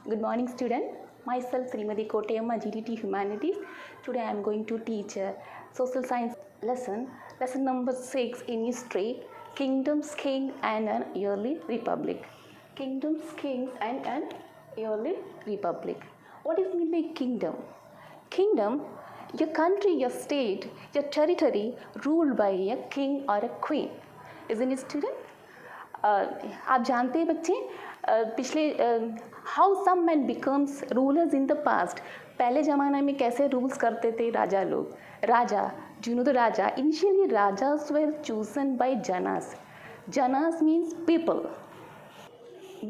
Good morning, student. Myself, Srimati Kotayamma, GDT Humanities. Today I am going to teach social science lesson number 6 in history, Kingdoms, King and an Early Republic. Kingdoms, Kings and an Early Republic. What is mean by kingdom? Kingdom, your country, your state, your territory ruled by a king or a queen. Isn't it, student? आप जानते हैं बच्चे, पिछले how some man becomes rulers in the past. पहले ज़माना में कैसे rules करते थे राजा लोग. Raja, do you know the raja? Initially rajas were chosen by janas. Janas means people.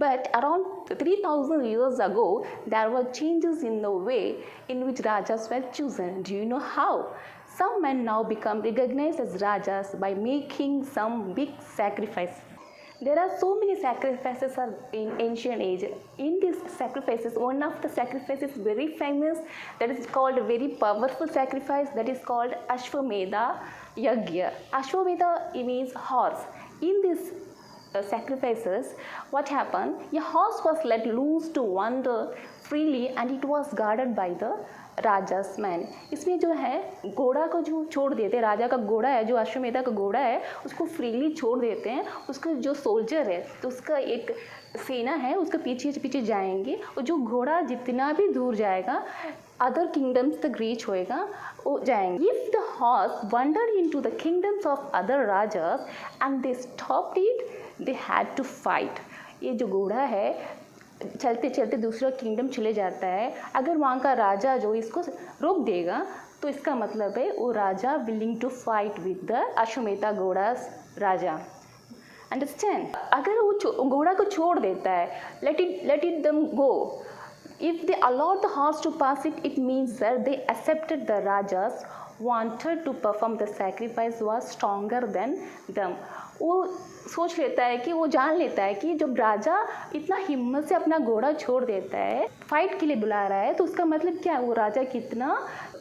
But around 3000 years ago, there were changes in the way in which rajas were chosen. Do you know how? Some men now become recognized as rajas by making some big sacrifice. There are so many sacrifices in ancient age. In these sacrifices, one of the sacrifices very famous, that is called a very powerful sacrifice, that is called Ashwamedha Yagya. Ashwamedha means horse. In this sacrifices, what happened? A horse was let loose to wander freely and it was guarded by the rajas man. इसमें जो है घोड़ा को जो छोड़ देते हैं, राजा का घोड़ा है जो अश्वमेधा का घोड़ा है उसको फ्रीली छोड़ देते हैं. उसका जो सोल्जर है तो उसका एक सेना है, उसके पीछे पीछे जाएंगे और जो घोड़ा जितना भी दूर जाएगा अदर किंगडम्स तक रीच होएगा वो जाएंगे. If the horse wandered into the kingdoms of other rajas and they stopped it, they had to fight. ये जो घोड़ा है चलते चलते दूसरा किंगडम चले जाता है, अगर वहाँ का राजा जो इसको रोक देगा तो इसका मतलब है वो राजा willing to fight with the Ashwamedha ghodas raja. Understand? अगर वो घोड़ा को छोड़ देता है, let it them go. If they allowed the horse to pass it, it means that they accepted the rajas wanted to perform the sacrifice was stronger than them. वो सोच लेता है कि वो जान लेता है कि जब राजा इतना हिम्मत से अपना घोड़ा छोड़ देता है, फाइट के लिए बुला रहा है, तो उसका मतलब क्या, वो राजा कितना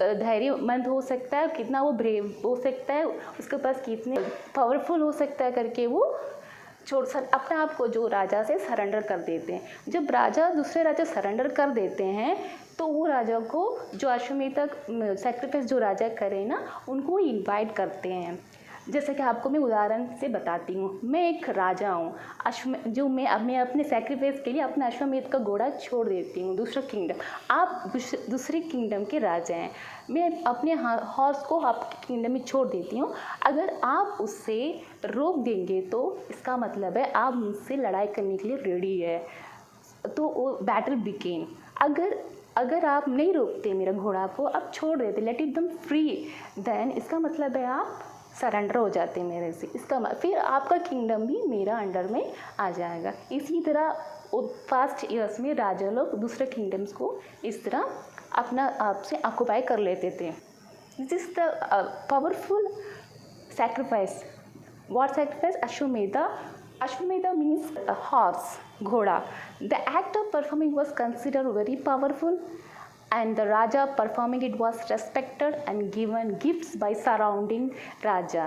धैर्यमंद हो सकता है, कितना वो ब्रेव हो सकता है, उसके पास कितने पावरफुल हो सकता है करके वो अपने आप को जो राजा से सरेंडर कर देते हैं. जब राजा दूसरे राजा सरेंडर कर देते हैं तो वो राजा को जो अश्वमेधा सैक्रिफाइस जो राजा करे ना उनको इनवाइट करते हैं. जैसे कि आपको मैं उदाहरण से बताती हूँ. मैं एक राजा हूँ, मैं अपने सैक्रिफाइस के लिए अपना अश्वमेध का घोड़ा छोड़ देती हूँ दूसरा किंगडम. आप दूसरे किंगडम के राजा हैं, मैं अपने हॉर्स को आपके किंगडम में छोड़ देती हूँ. अगर आप उससे रोक देंगे तो इसका मतलब है आप मुझसे लड़ाई करने के लिए रेडी है, तो वो बैटल बिगेन. अगर आप नहीं रोकते मेरा घोड़ा को, आप छोड़ देते, लेट इट दम फ्री, देन इसका मतलब है आप सरेंडर हो जाते हैं मेरे से. इसका फिर आपका किंगडम भी मेरा अंडर में आ जाएगा. इसी तरह फास्ट ईयर्स में राजा लोग दूसरे किंगडम्स को इस तरह अपना आप से ऑक्युपाई कर लेते थे. This is the powerful sacrifice. What sacrifice? Ashwamedha. Ashwamedha means a horse, घोड़ा. The act of performing was considered very powerful and the Raja performing it was respected and given gifts by surrounding Raja.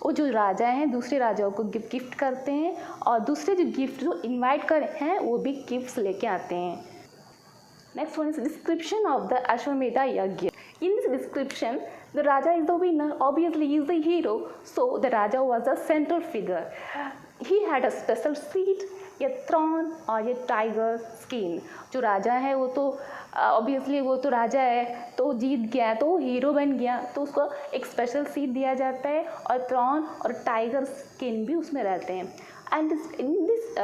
वो जो राजा हैं दूसरे राजाओं को gift करते हैं और दूसरे जो गिफ्ट जो इनवाइट कर हैं वो भी गिफ्ट्स लेके आते हैं. Next one is description of the Ashwamedha Yagya. In this description, the Raja is the winner. Obviously, he is the hero. So the Raja was a central figure. He had a special seat, a throne or a tiger skin. जो राजा है वो तो obviously वो तो राजा है, तो जीत गया तो हीरो बन गया, तो उसको एक स्पेशल सीट दिया जाता है और थ्रोन और टाइगर स्किन भी उसमें रहते हैं. And in this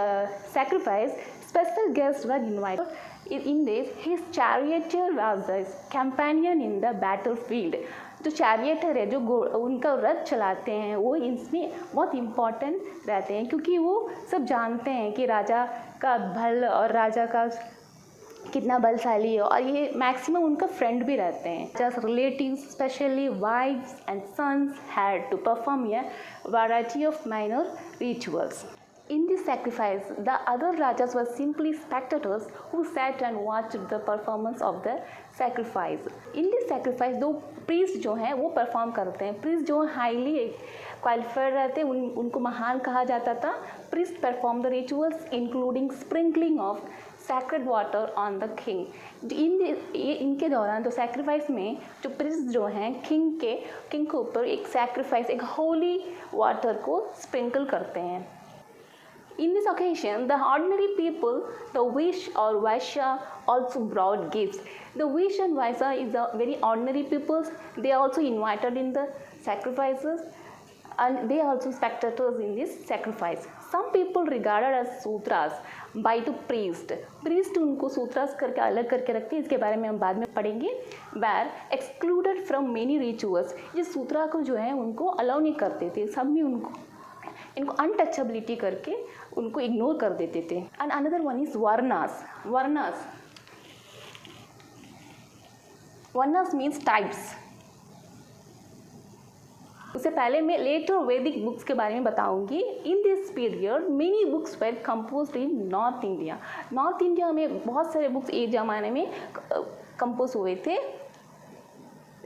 sacrifice special guest were invited. In this, his charioteer was the companion in the battlefield. जो चैरियटर है जो उनका रथ चलाते हैं वो इसमें बहुत इम्पॉर्टेंट रहते हैं, क्योंकि वो सब जानते हैं कि राजा का बल और राजा का कितना बलशाली है, और ये मैक्सिमम उनका फ्रेंड भी रहते हैं. Just relatives specially wives and sons had to perform a variety of minor rituals. In this sacrifice, the other rajas were simply spectators who sat and watched the performance of the sacrifice. In this sacrifice, दो priest जो हैं वो perform करते हैं. priest जो highly qualified रहते हैं उनको महान कहा जाता था. priest perform the rituals including sprinkling of sacred water on the king. इनके दौरान तो सैक्रिफाइस में जो प्रिस्ट जो हैं किंग के ऊपर एक सैक्रिफाइस, एक होली वाटर को स्प्रिंकल करते हैं. In this occasion, the ordinary people, the Vish or Vaishya, also brought gifts. The Vish and Vaishya is the very ordinary peoples. They are also invited in the sacrifices, and they are also spectators in this sacrifice. Some people regarded as Sutras by the priest. Priest उनको सूत्रास करके अलग करके रखते हैं, इसके बारे में हम बाद में पढ़ेंगे. Were excluded from many rituals. ये सूत्रा को जो है उनको अलाउ नहीं करते थे, सब में इनको अनटचेबिलिटी करके उनको इग्नोर कर देते थे. And another one is varnas. Varnas means types. उससे पहले मैं लेटर वैदिक बुक्स के बारे में बताऊंगी. In this period many books were composed in North India. North India में बहुत सारे बुक्स एक ज़माने में कंपोज हुए थे,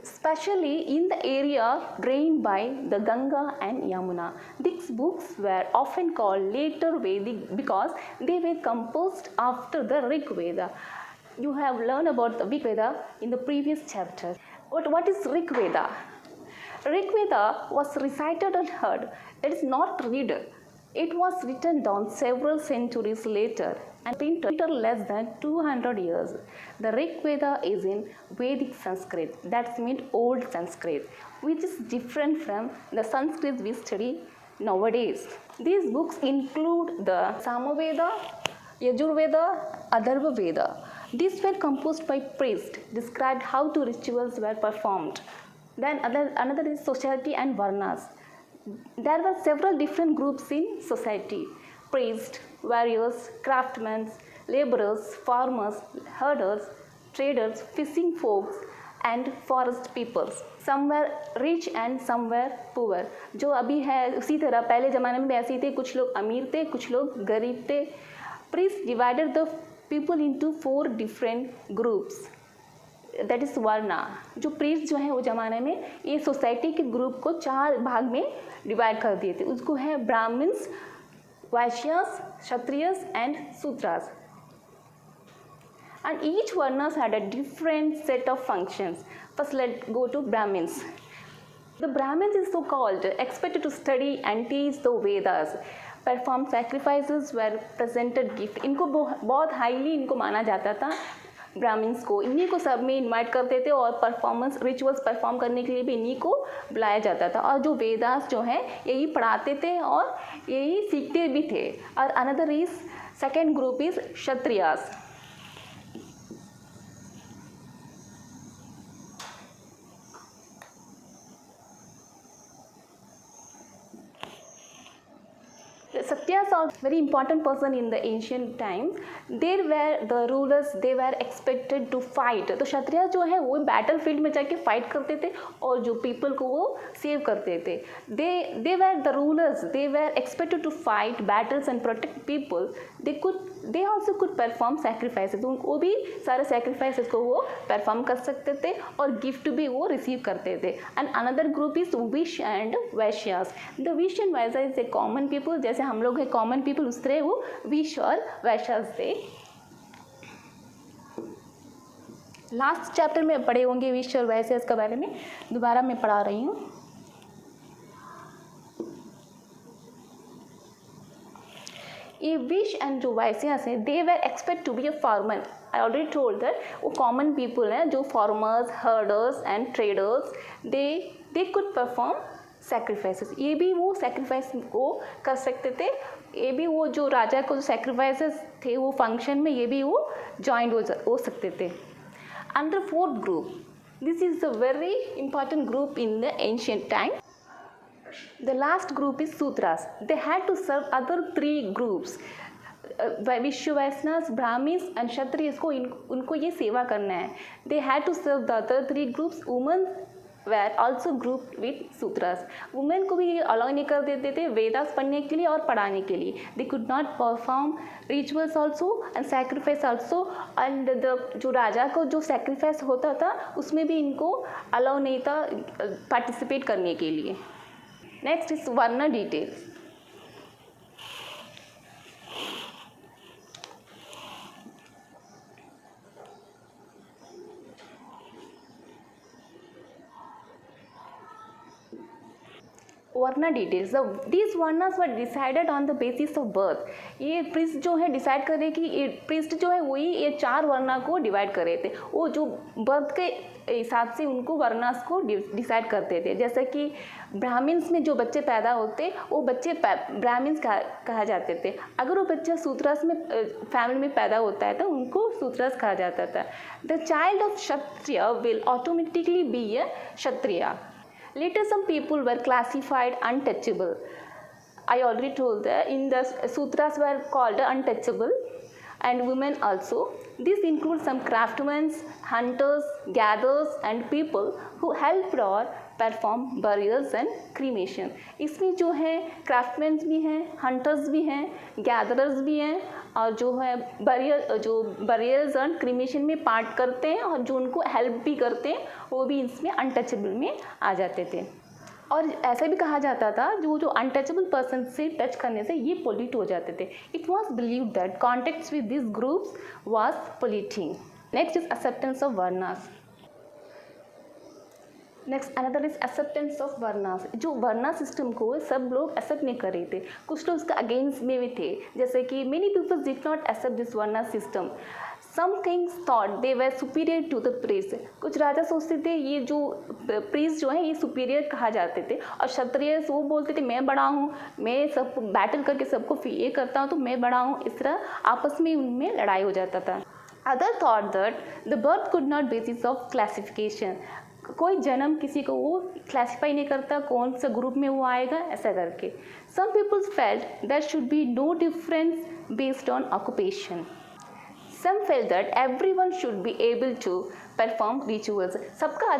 especially in the area drained by the Ganga and Yamuna. These books were often called later Vedic because they were composed after the Rig Veda. You have learned about the Rig Veda in the previous chapter. What is Rig Veda? Rig Veda was recited and heard. It is not read. It was written down several centuries later and printed less than 200 years. The Rig Veda is in Vedic Sanskrit, that means old Sanskrit, which is different from the Sanskrit we study nowadays. These books include the Samaveda, Yajurveda, Atharva Veda. These were composed by priests, described how the rituals were performed. Then another is society and varnas. There were several different groups in society: priests, warriors, craftsmen, laborers, farmers, herders, traders, fishing folks, and forest peoples. Some were rich and some were poor. जो अभी है उसी तरह पहले ज़माने में ऐसे ही थे, कुछ लोग अमीर थे, कुछ लोग गरीब थे. Priests divided the people into 4 different groups. That is varna. जो प्रीस्ट जो है वो ज़माने में ये सोसाइटी के ग्रुप को 4 भाग में डिवाइड कर दिए थे. उसको है Brahmans, Vaishyas, Kshatriyas and Sudras. And each varnas had a different set of functions. First let go to Brahmans. The Brahmans is so called expected to study and teach the Vedas, perform sacrifices, were presented gift. इनको बहुत हाईली इनको माना जाता था. ब्राह्मण्स को इन्हीं को सब में इनवाइट करते थे और परफॉर्मेंस रिचुअल्स परफॉर्म करने के लिए भी इन्हीं को बुलाया जाता था. और जो वेदास जो हैं यही पढ़ाते थे और यही सीखते भी थे. और another is second group is Kshatriyas. Satyas are very important person in the ancient times. They were the rulers. They were expected to fight. तो क्षत्रिय जो है वो बैटल फील्ड में जाके फाइट करते थे और जो पीपल को वो सेव करते थे. They were the rulers. They were expected to fight battles and protect people. They also could perform sacrifices. वो भी सारे sacrifices को वो perform कर सकते थे और gift भी वो receive करते थे. And another group is Vish and Vaishyas. The Vish and Vaishya is a common people. जैसे हम लोग हैं कॉमन पीपल, उस तरह वो विश और वैश्यास थे. लास्ट चैप्टर में पढ़े होंगे विश और वैश्यास के बारे में, दोबारा मैं पढ़ा रही हूँ. ये विश एंड जो वैश्यास हैं, they were expect to be a farmer. I already told that वो कॉमन पीपल हैं जो farmers, herders and traders. They could perform sacrifices. ये भी वो सैक्रिफाइस को कर सकते थे. ये भी वो जो राजा को जो सैक्रिफाइसेस थे वो फंक्शन में ये भी वो जॉइंट हो सकते थे. And the fourth group, this is the very important group in the ancient time. The last group is Sudras. They had to serve other 3 groups. Vishwa Vaishnav, ब्राह्मीज and Kshatriyas को उनको ये सेवा करना है. They had to serve the other 3 groups. Women were also grouped with sutras. Women को भी allow नहीं कर देते थे वेदास पढ़ने के लिए और पढ़ाने के लिए. They could not perform rituals also and sacrifice also. and जो राजा को जो sacrifice होता था उसमें भी इनको अलाउ नहीं था पार्टिसिपेट करने के लिए. Next is varna details. Varna details, these varnas were decided on the basis of birth. ये प्रिस्ट जो है डिसाइड करे कि ये प्रिस्ट जो है वही ये 4 वर्ना को डिवाइड कर रहे थे, वो जो बर्थ के हिसाब से उनको वर्नास को डिसाइड करते थे। जैसे कि ब्राह्मण्स में जो बच्चे पैदा होते वो बच्चे ब्राह्मण्स कहा जाते थे। अगर वो बच्चा सूत्रस में फैमिली में पैदा होता है तो उनको सूत्रस कहा जाता था। The child of Kshatriya will automatically be a Kshatriya. Later, some people were classified untouchable. I already told that in the sutras were called untouchable, and women also. This includes some craftsmen, hunters, gatherers, and people who helped or perform burials and cremation. इसमें जो है craftsman भी हैं, hunters भी हैं, gatherers भी हैं, और जो है बरियल्स और क्रीमेशन में पार्ट करते हैं और जो उनको हेल्प भी करते हैं वो भी इसमें अनटचेबल में आ जाते थे। और ऐसा भी कहा जाता था जो अनटचेबल पर्सन से टच करने से ये पोल्यूट हो जाते थे। It was believed that contacts with this groups was polluting. Next is acceptance of varnas. Next another is acceptance of varnas. जो वर्ना सिस्टम को सब लोग एक्सेप्ट नहीं कर रहे थे, कुछ लोग उसका अगेंस्ट में भी थे। जैसे कि many peoples did not accept this varna system. Some kings thought they were superior to the priest. कुछ राजा सोचते थे ये जो प्रीस्ट जो है ये सुपीरियर कहा जाते थे, और क्षत्रिय वो बोलते थे मैं बड़ा हूँ, मैं सब बैटल करके सबको ये करता हूँ तो मैं बड़ा हूँ। इस तरह आपस में उनमें लड़ाई हो जाता था। Other thought that the birth could not basis of classification. कोई जन्म किसी को वो क्लासीफाई नहीं करता कौन सा ग्रुप में वो आएगा ऐसा करके। Some peoples felt that should be no difference based on occupation. Some felt that everyone should be able to perform rituals. सबका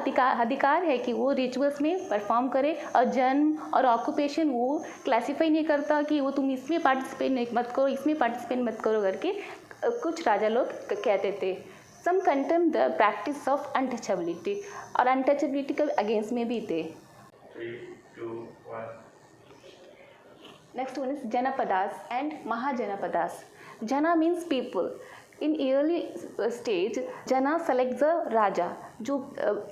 अधिकार है कि वो रिचुअल्स में परफॉर्म करे, और जन्म और ऑक्यूपेशन वो क्लासीफाई नहीं करता कि वो तुम इसमें पार्टिसिपेट मत करो, इसमें पार्टिसिपेट मत करो करके कुछ राजा लोग कहते थे। Some condemn the practice of untouchability, और अनटचेबिलिटी के अगेंस्ट में भी थे। 3, 2, 1। Next one is janapadas and mahajanapadas. Jana means people. In early stage jana select the raja. जो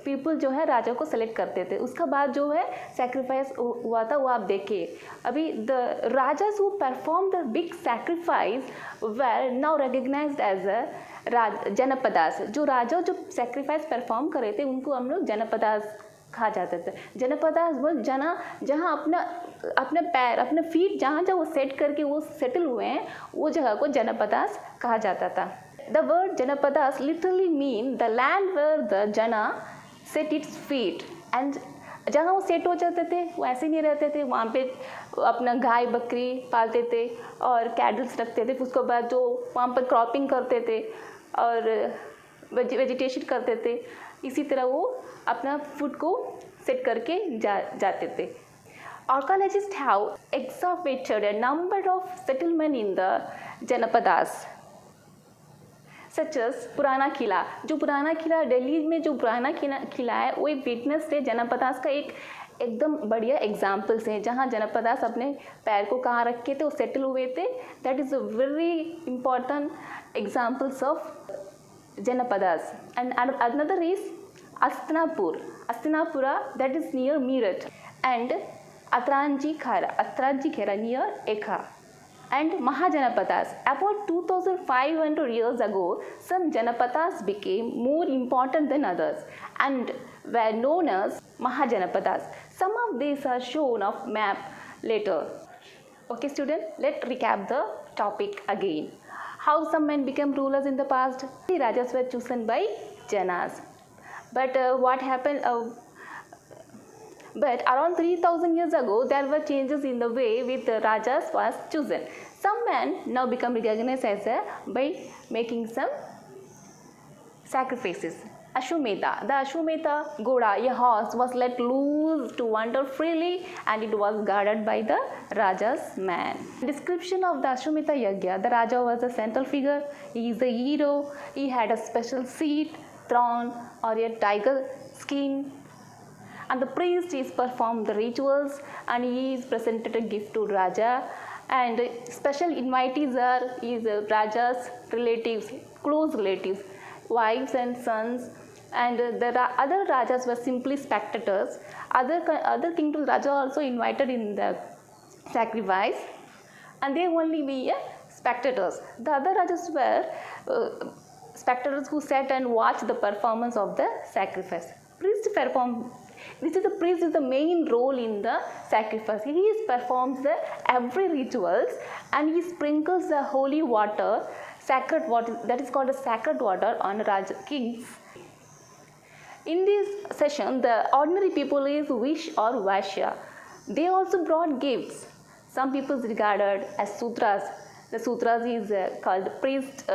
पीपल जो है राजा को सेलेक्ट करते थे, उसका बाद जो है सेक्रीफाइस हुआ था वो आप देखिए। अभी the rajas who perform the big sacrifice were now recognised as a janapadas. जो राजा जो सेक्रीफाइस परफॉर्म कर रहे थे उनको हम लोग जनपदास कहा जाता था। जनपदास बोल जना जहाँ अपना पैर अपने फीट जहाँ वो सेट करके वो सेटल हुए हैं वो जगह को जनपदास कहा जाता था। The word janapadas literally mean the land where the jana set its feet. And जहाँ वो सेट हो जाते थे वो ऐसे नहीं रहते थे, वहाँ पे अपना गाय बकरी पालते थे और कैटल्स रखते थे। उसके बाद जो वहाँ पर क्रॉपिंग करते थे और वेजिटेशन करते थे, इसी तरह वो अपना फूड को सेट करके जाते थे। Archaeologist have excavated a number of settlement in the janapadas such as Purana Qila. जो पुराना किला दिल्ली में जो पुराना किला है वो एक विटनेस है जनपदास का एकदम बढ़िया एग्जाम्पल्स हैं, जहाँ जनपदास अपने पैर को कहाँ रखे थे वो सेटल हुए थे। That is a very important examples of janapadas. And another is Hastinapura that is near Meerut, and Atranji Khera near Ekha, and Mahajanapadas. About 2500 years ago, some Janapadas became more important than others and were known as Mahajanapadas. Some of these are shown of map later. Okay student, let's recap the topic again. How some men became rulers in the past? The Rajas were chosen by Janas. But what happened? But around 3000 years ago, there were changes in the way with the Rajas was chosen. Some men now become recognized as by making some sacrifices. Ashwamedha. The Ashwamedha Ghoda, a horse, was let loose to wander freely, and it was guarded by the Raja's man. Description of the Ashwamedha Yagya. The Raja was a central figure. He is a hero. He had a special seat, throne, or a tiger skin, and the priest is performed the rituals, and he is presented a gift to Raja, and special invitees are Raja's relatives, close relatives, wives and sons, and other rajas were simply spectators. Other kingdoms raja also invited in the sacrifice, and they only be spectators. The other rajas were spectators who sat and watched the performance of the sacrifice. The priest is the main role in the sacrifice. He performs every rituals, and he sprinkles the holy water, sacred water, that is called a sacred water, on Raja kings. In this session, the ordinary people is Vish or Vaishya. They also brought gifts. Some people regarded as sutras. The sutras is called priest.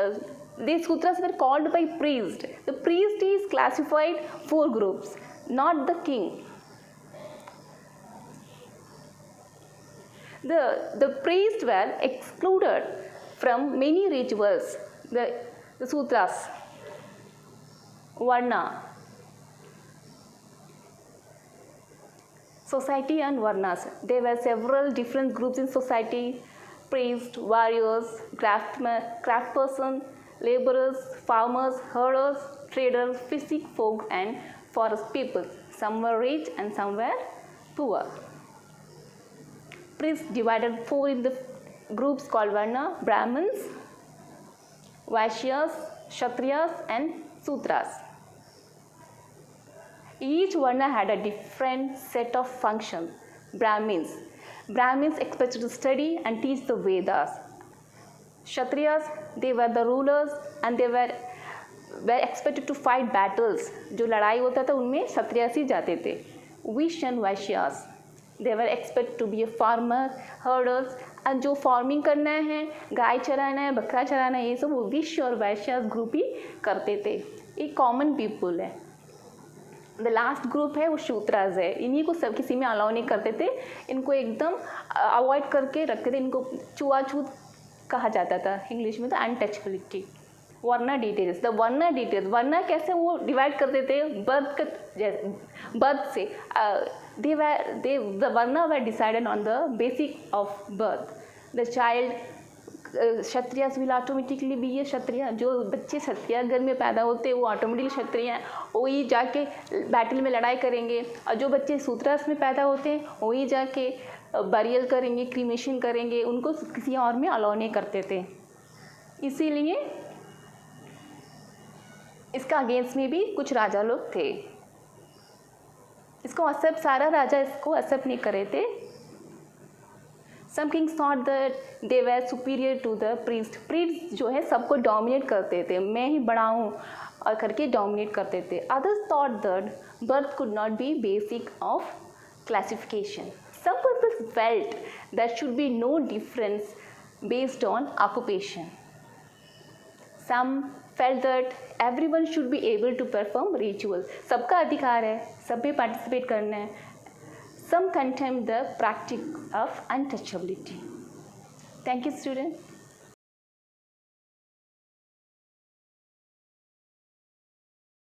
These sutras were called by priest. The priest is classified 4 groups, not the king. The priests were excluded from many rituals. The sutras, Varna, society and Varnas. There were several different groups in society: priests, warriors, craftspersons, laborers, farmers, herders, traders, fishing folk, and forest people. Some were rich and some were poor. Priests divided 4 in the groups called Varna: Brahmins, Vaishyas, Kshatriyas, and Sudras. Each Varna had a different set of functions. Brahmins expected to study and teach the Vedas. Kshatriyas, they were the rulers and they were expected to fight battles. जो लड़ाई होता था उनमें क्षत्रियस ही जाते थे. Vish and Vaishyas, they were expected to be a farmer, herders, and जो farming करना है, गाय चराना है, बकरा चराना है, ये सब विश और वैश्यास ग्रुप ही करते थे. ये कॉमन पीपल है. द लास्ट ग्रुप है वो शूद्रास है. इन्हीं को सब किसी में अलाउ नहीं करते थे. इनको एकदम अवॉइड करके रखते थे. इनको छुआछूत कहा जाता था इंग्लिश में, तो untouchability. Varna details, the varna details, varna कैसे वो डिवाइड करते थे बर्थ से. the varna were decided on the basic of birth. The child Kshatriyas will automatically be a Kshatriya. जो बच्चे क्षत्रिय घर में पैदा होते हैं वो ऑटोमेटिकली क्षत्रिय हैं. वही जाके बैटल में लड़ाई करेंगे. और जो बच्चे सूत्रास में पैदा होते हैं वही जाके बरियल करेंगे, क्रीमेशन करेंगे. उनको किसी और में अलाउ नहीं करते थे. इसीलिए इसका अगेंस्ट में भी कुछ राजा लोग थे. इसको एक्सेप्ट सारा राजा इसको एक्सेप्ट नहीं करे थे. Some kings thought that they were superior to the priest. Priests जो है सबको डोमिनेट करते थे. मैं ही बड़ा हूँ और करके डोमिनेट करते थे. Others thought that birth could not be basic of classification. Some people felt there should be no difference based on occupation. Some felt that everyone should be able to perform rituals. सबका अधिकार है, सब में participate करना है. Some condemned the practice of untouchability. Thank you, students.